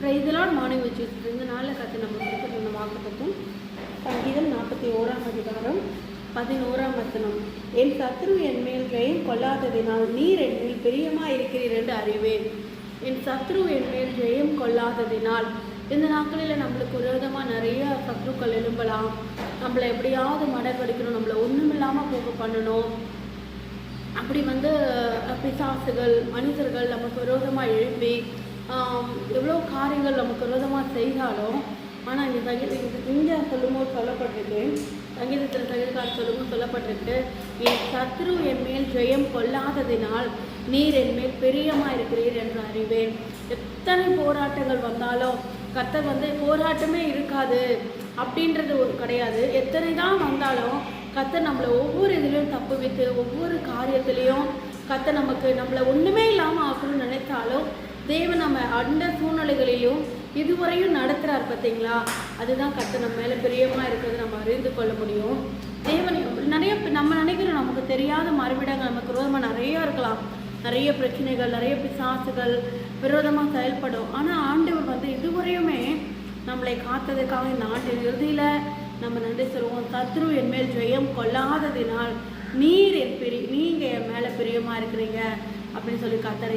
Price morning வச்சு இந்த நாளில் கற்று நம்ம கொடுத்துருந்த வாக்குத்தத்தம் சங்கீதம் 41ஆம் அதிகாரம் 11ஆம் வசனம். என் சத்ரு என் மேல் ஜெயம் கொள்ளாததினால் நீர் என் மேல் பிரியமாக இருக்கிறீர் என்று அறிவேன். என் சத்ரு என் மேல் ஜெயம் கொள்ளாததினால் இந்த நாட்களில் நம்மளுக்கு விரோதமாக நிறைய சத்ருக்கள் எழும்பலாம். நம்மளை எப்படியாவது மடக்கடிக்கணும், நம்மளை ஒன்றுமில்லாமல் போக பண்ணணும். அப்படி பிசாசுகள் மனிதர்கள் நமக்கு விரோதமாக எழுப்பி எவ்வளோ காரியங்கள் நமக்கு விரோதமாக செய்தாலும், ஆனால் இங்கே சொல்லும்போது சொல்லப்பட்டிருக்கு, சங்கீதத்தில் சங்கீதக்காரர் சொல்லும்போது சொல்லப்பட்டிருக்கு, என் சத்ரு என் மேல் ஜெயம் கொள்ளாததினால் நீர் என் மேல் பிரியமாக இருக்கிறீர் என்று அறிவேன். எத்தனை போராட்டங்கள் வந்தாலும் கர்த்தர் போராட்டமே இருக்காது அப்படின்றது ஒரு கிடையாது. எத்தனை தான் வந்தாலும் கர்த்தர் நம்மளை ஒவ்வொரு இதுலேயும் தப்பு வைத்து ஒவ்வொரு காரியத்திலையும் கர்த்தர் நம்மளை ஒன்றுமே இல்லாமல் ஆக்கணும்னு நினைத்தாலும் தேவன் நம்ம அந்த சூழ்நிலைகளிலும் இதுவரையும் நடத்துகிறார். பார்த்தீங்களா? அதுதான் கர்த்தர் நம்ம மேலே பிரியமாக இருக்கிறது நம்ம அறிந்து கொள்ள முடியும். தேவன் நிறைய நம்ம நினைக்கிறோம் நமக்கு தெரியாத மறுவிடங்கள் நமக்கு விரோதமாக நிறையா இருக்கலாம். நிறைய பிரச்சனைகள், நிறைய பிசாசுகள் விரோதமாக செயல்படும். ஆனால் ஆண்டவர் இதுவரையுமே நம்மளை காத்ததுக்காக இந்த ஆண்டின் இறுதியில் நம்ம நன்றி சொல்லுவோம். சத்ரு என் மேல் ஜெயம் கொள்ளாததினால் நீங்கள் என் மேலே பிரியமாக இருக்கிறீங்க அப்படின்னு சொல்லி கர்த்தரை